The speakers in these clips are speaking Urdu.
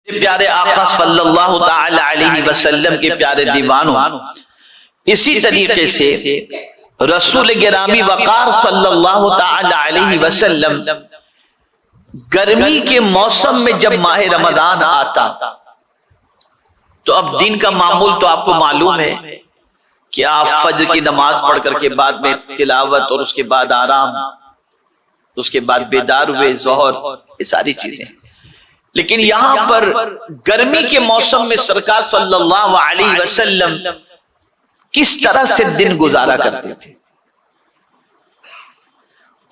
پیارے آقا صلی اللہ تعالی علیہ وسلم کے پیارے دیوانوں، اسی طریقے سے رسول گرامی وقار صلی اللہ تعالی علیہ وسلم گرمی کے موسم میں جب ماہ رمضان آتا تو اب دن کا معمول تو آپ کو معلوم ہے کہ آپ فجر کی نماز پڑھ کر کے بعد میں تلاوت اور اس کے بعد آرام، اس کے بعد بیدار ہوئے، ظہر، یہ ساری چیزیں۔ لیکن یہاں پر گرمی کے موسم میں سرکار صلی اللہ علیہ وسلم کس طرح سے دن گزارا کرتے تھے؟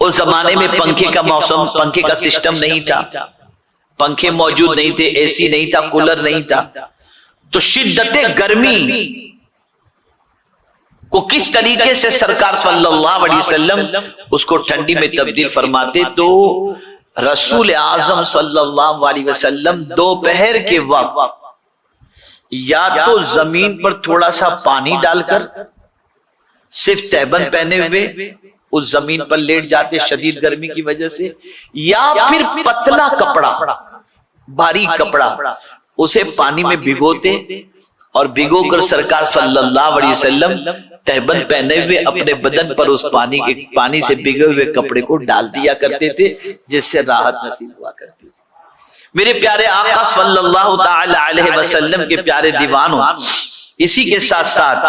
اس زمانے میں پنکھے کا موسم، پنکھے کا سسٹم نہیں تھا، پنکھے موجود نہیں تھے، اے سی نہیں تھا، کولر نہیں تھا، تو شدت گرمی کو کس طریقے سے سرکار صلی اللہ علیہ وسلم اس کو ٹھنڈی میں تبدیل فرماتے؟ تو رسول اعظم صلی اللہ علیہ وسلم دوپہر کے وقت یا تو زمین پر تھوڑا سا پانی ڈال کر صرف تہبند پہنے ہوئے اس زمین پر لیٹ جاتے شدید گرمی کی وجہ سے، یا پھر پتلا کپڑا، باریک کپڑا، اسے پانی میں بھگوتے اور بھگو کر سرکار صلی اللہ علیہ وسلم تہبند پہنے ہوئے اپنے بدن پر اس پانی سے بھگے ہوئے کپڑے کو ڈال دیا کرتے تھے، جس سے راحت نصیب ہوا کرتی تھی۔ میرے پیارے آقا صلی اللہ تعالی علیہ وسلم کے پیارے دیوانوں، اسی کے ساتھ ساتھ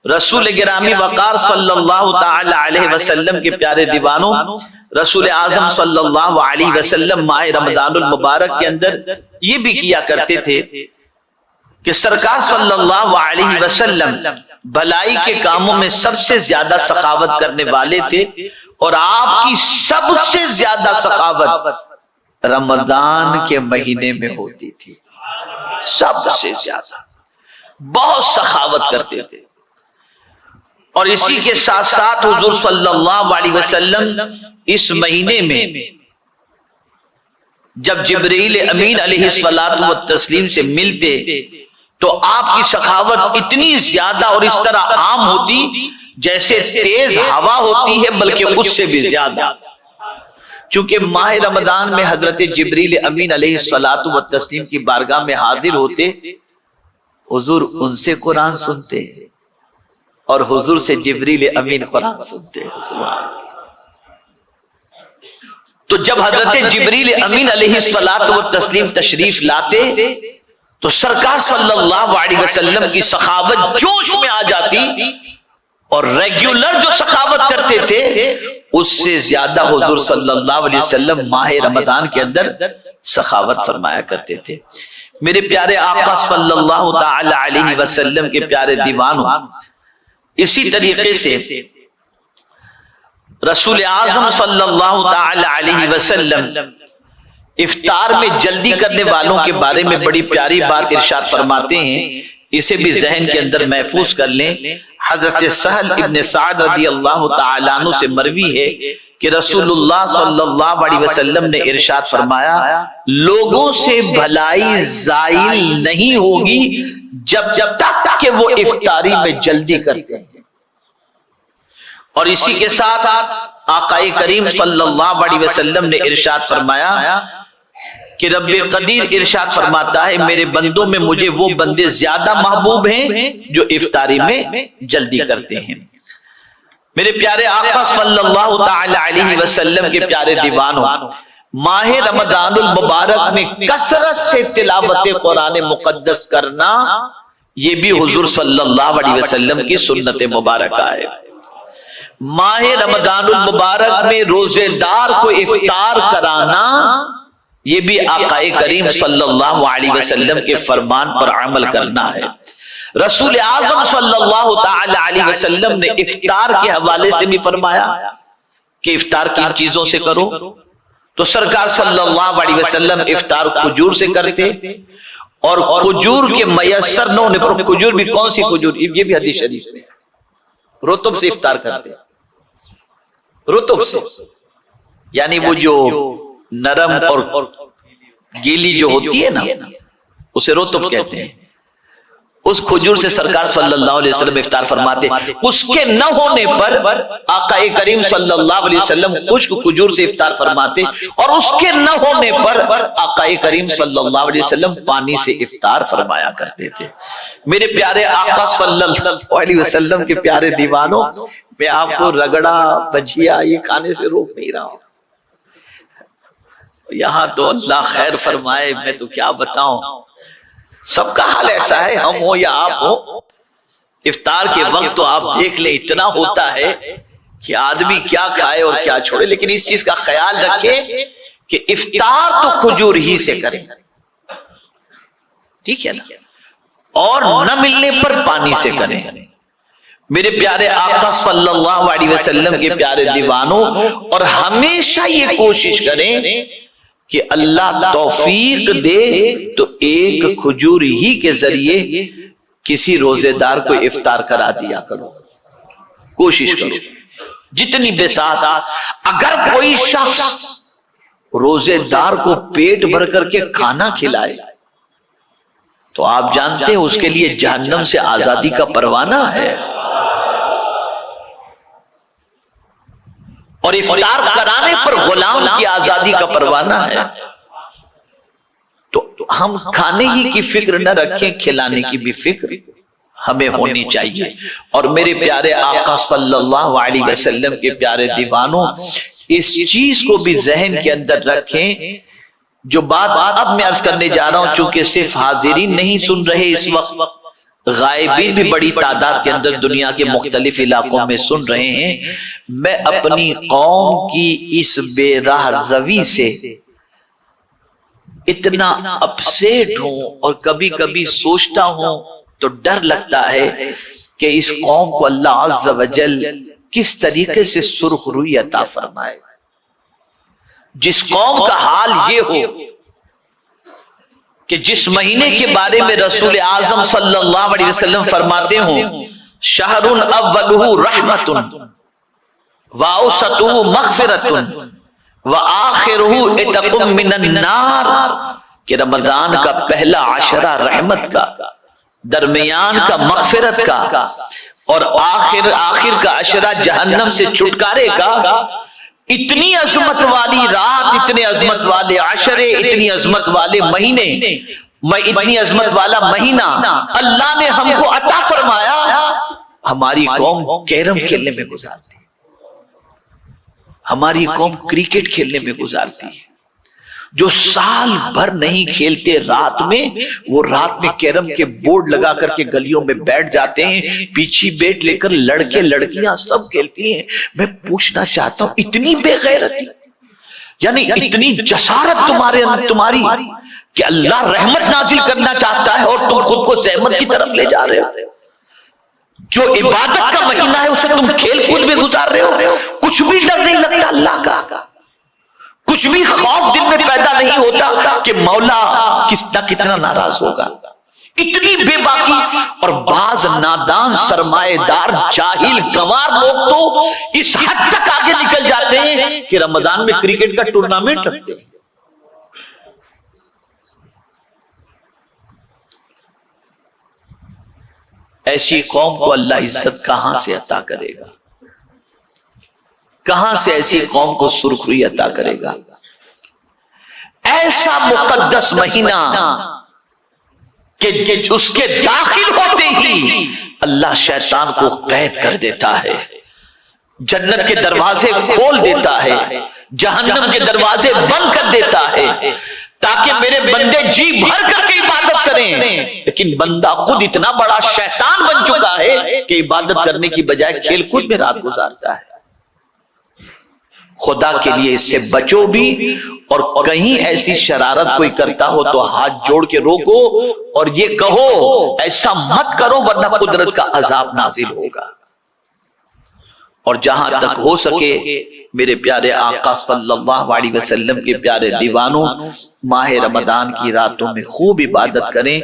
رسول گرامی وقار صلی اللہ تعالی علیہ وسلم کے پیارے دیوانوں، رسول اعظم صلی اللہ علیہ وسلم ماہ رمضان المبارک کے اندر یہ بھی کیا کرتے تھے کہ سرکار صلی اللہ علیہ وسلم بھلائی کے کاموں میں سب سے زیادہ سخاوت کرنے والے تھے، اور آپ کی سب سے زیادہ سخاوت رمضان کے مہینے میں ہوتی تھی، سب سے زیادہ، بہت سخاوت کرتے تھے۔ اور اسی کے ساتھ ساتھ حضور صلی اللہ علیہ وسلم اس مہینے میں جب جبرائیل امین علیہ الصلوۃ والتسلیم سے ملتے تو آپ کی سخاوت اتنی زیادہ اور اس طرح عام ہوتی جیسے تیز ہوا ہوتی ہے، بلکہ اس سے بھی زیادہ، چونکہ ماہ رمضان میں حضرت جبرائیل امین علیہ الصلوۃ والتسلیم کی بارگاہ میں حاضر ہوتے، حضور ان سے قرآن سنتے اور حضور سے جبرائیل امین قرآن سنتے۔ سبحان اللہ۔ تو جب حضرت جبرائیل امین علیہ الصلوۃ والتسلیم تشریف لاتے تو سرکار صلی اللہ علیہ وسلم کی سخاوت جوش میں آ جاتی، اور ریگولر جو سخاوت کرتے تھے اس سے زیادہ حضور صلی اللہ علیہ وسلم ماہ رمضان کے اندر سخاوت فرمایا کرتے تھے۔ میرے پیارے آقا صلی اللہ تعالی علیہ وسلم کے پیارے دیوانوں، اسی طریقے سے رسول اعظم صلی اللہ تعالی علیہ وسلم افطار میں جلدی کرنے والوں کے بارے میں بڑی پیاری بات ارشاد فرماتے ہیں، اسے بھی ذہن کے اندر محفوظ کر لیں۔ حضرت سہل ابن سعد رضی اللہ تعالیٰ عنہ سے مروی ہے کہ رسول اللہ صلی اللہ علیہ وسلم نے ارشاد فرمایا، لوگوں سے بھلائی زائل نہیں ہوگی جب تک کہ وہ افطاری میں جلدی کرتے ہیں۔ اور اسی کے ساتھ آقا کریم صلی اللہ علیہ وسلم نے ارشاد فرمایا کہ رب قدیر ارشاد فرماتا ہے، میرے بندوں میں مجھے وہ بندے زیادہ محبوب ہیں جو افطاری میں جلدی کرتے ہیں۔ میرے پیارے آقا صلی اللہ تعالی علیہ وسلم کے پیارے دیوانوں، ماہ رمضان المبارک میں کثرت سے تلاوت قرآن مقدس کرنا یہ بھی حضور صلی اللہ علیہ وسلم کی سنت مبارکہ ہے۔ ماہ رمضان المبارک میں روزے دار کو افطار کرانا یہ بھی آقا کریم صلی اللہ علیہ وسلم کے فرمان پر عمل کرنا ہے۔ رسول اعظم صلی اللہ تعالی علیہ وسلم نے افطار کے حوالے سے بھی فرمایا کہ افطار کن چیزوں سے کرو، تو سرکار صلی اللہ علیہ وسلم افطار کھجور سے کرتے، اور کھجور کے میسر نہ ہونے پر، کھجور بھی کون سی کھجور، یہ بھی حدیث شریف میں، رطب سے افطار کرتے، رطب سے، یعنی وہ جو نرم اور گیلی جو ہوتی ہے نا، اسے رطب کہتے ہیں، اس کھجور سے سرکار صلی اللہ علیہ وسلم افطار فرماتے. اس کے نہ ہونے پر آقا کریم صلی اللہ علیہ وسلم خشک کھجور سے افطار فرماتے, اور اس کے نہ ہونے پر آقا کریم صلی اللہ علیہ وسلم پانی سے افطار فرمایا کرتے تھے. میرے پیارے آقا صلی اللہ علیہ وسلم کے پیارے دیوانوں, میں آپ کو رگڑا بھجیا یہ کھانے سے روک نہیں رہا ہوں. یہاں تو اللہ خیر فرمائے, میں تو کیا بتاؤں, سب کا حال ایسا ہے, ہم ہو یا آپ ہو. افطار کے وقت تو آپ دیکھ لیں اتنا ہوتا ہے کہ آدمی کیا کھائے اور کیا چھوڑے, لیکن اس چیز کا خیال رکھے کہ افطار تو کھجور ہی سے کریں, ٹھیک ہے نا, اور نہ ملنے پر پانی سے کریں. میرے پیارے آقا صلی اللہ علیہ وسلم کے پیارے دیوانوں, اور ہمیشہ یہ کوشش کریں کہ اللہ توفیق دے تو ایک کھجور ہی کے ذریعے کسی روزے دار کو افطار کرا دیا کرو, کوشش کرو جتنی بساط. اگر کوئی شخص روزے دار کو پیٹ بھر کر کے کھانا کھلائے تو آپ جانتے ہیں اس کے لیے جہنم سے آزادی کا پروانہ ہے, اور افطار کرانے پر غلام کی آزادی کا پروانہ ہے. تو ہم کھانے ہی کی فکر نہ رکھیں, کھلانے کی بھی فکر ہمیں ہونی چاہیے. اور میرے پیارے آقا صلی اللہ علیہ وسلم کے پیارے دیوانوں, اس چیز کو بھی ذہن کے اندر رکھیں. جو بات اب میں عرض کرنے جا رہا ہوں, چونکہ صرف حاضرین نہیں سن رہے اس وقت, غائبین بھی بڑی تعداد کے اندر دنیا کے مختلف علاقوں میں سن رہے ہیں. میں اپنی قوم کی اس بے راہ روی سے اتنا اپسیٹ ہوں, اور کبھی کبھی سوچتا ہوں تو ڈر لگتا ہے کہ اس قوم کو اللہ عز و جل کس طریقے سے سرخ روئی عطا فرمائے. جس قوم کا حال یہ ہو کہ جس مہینے کے بارے میں رسول اعظم صلی اللہ علیہ وسلم فرماتے ہوں, شہر اولہ رحمت واوسطہ مغفرت وآخرہ عتق من النار, کہ رمضان کا پہلا عشرہ رحمت کا, درمیان کا مغفرت کا, اور آخر کا عشرہ جہنم سے چھٹکارے کا. اتنی عظمت والی رات, اتنے عظمت والے عشرے, اتنی عظمت والے مہینے, اتنی عظمت والا مہینہ اللہ نے ہم کو عطا فرمایا. ہماری قوم کیرم کھیلنے میں گزارتی ہے, ہماری قوم کرکٹ کھیلنے میں گزارتی ہے. جو سال بھر نہیں کھیلتے رات میں, وہ رات میں کیرم کے بورڈ لگا کر کے گلیوں میں بیٹھ جاتے ہیں, پیچھے بیٹ لے کر لڑکے لڑکیاں سب کھیلتی ہیں. میں پوچھنا چاہتا ہوں, اتنی بے غیرتی, یعنی اتنی جسارت تمہاری کہ اللہ رحمت نازل کرنا چاہتا ہے اور تم خود کو زحمت کی طرف لے جا رہے ہو. جو عبادت کا مہینہ ہے اسے تم کھیل کود میں گزار رہے ہو. کچھ بھی ڈر نہیں لگتا اللہ کا, کچھ بھی خوف دل میں پیدا نہیں ہوتا کہ مولا کتنا ناراض ہوگا. اتنی بے باکی. اور بعض نادان سرمایہ دار جاہل گوار لوگ تو اس حد تک آگے نکل جاتے ہیں کہ رمضان میں کرکٹ کا ٹورنامنٹ رکھتے ہیں. ایسی قوم کو اللہ عزت کہاں سے عطا کرے گا, کہاں سے ایسی قوم کو سرخ روئی عطا کرے گا. ایسا مقدس مہینہ کہ اس کے داخل ہوتے ہی اللہ شیطان کو قید کر دیتا ہے, جنت کے دروازے کھول دیتا ہے, جہنم کے دروازے بند کر دیتا ہے, تاکہ میرے بندے جی بھر کر کے عبادت کریں. لیکن بندہ خود اتنا بڑا شیطان بن چکا ہے کہ عبادت کرنے کی بجائے کھیل کود میں رات گزارتا ہے. خدا کے لیے اس سے بچو بھی, اور کہیں ایسی شرارت کوئی کرتا ہو تو ہاتھ جوڑ کے روکو اور یہ کہو ایسا مت کرو ورنہ قدرت کا عذاب نازل ہوگا. اور جہاں تک ہو سکے میرے پیارے آقا صلی اللہ علیہ وسلم کے پیارے دیوانوں, ماہ رمضان کی راتوں میں خوب عبادت کریں.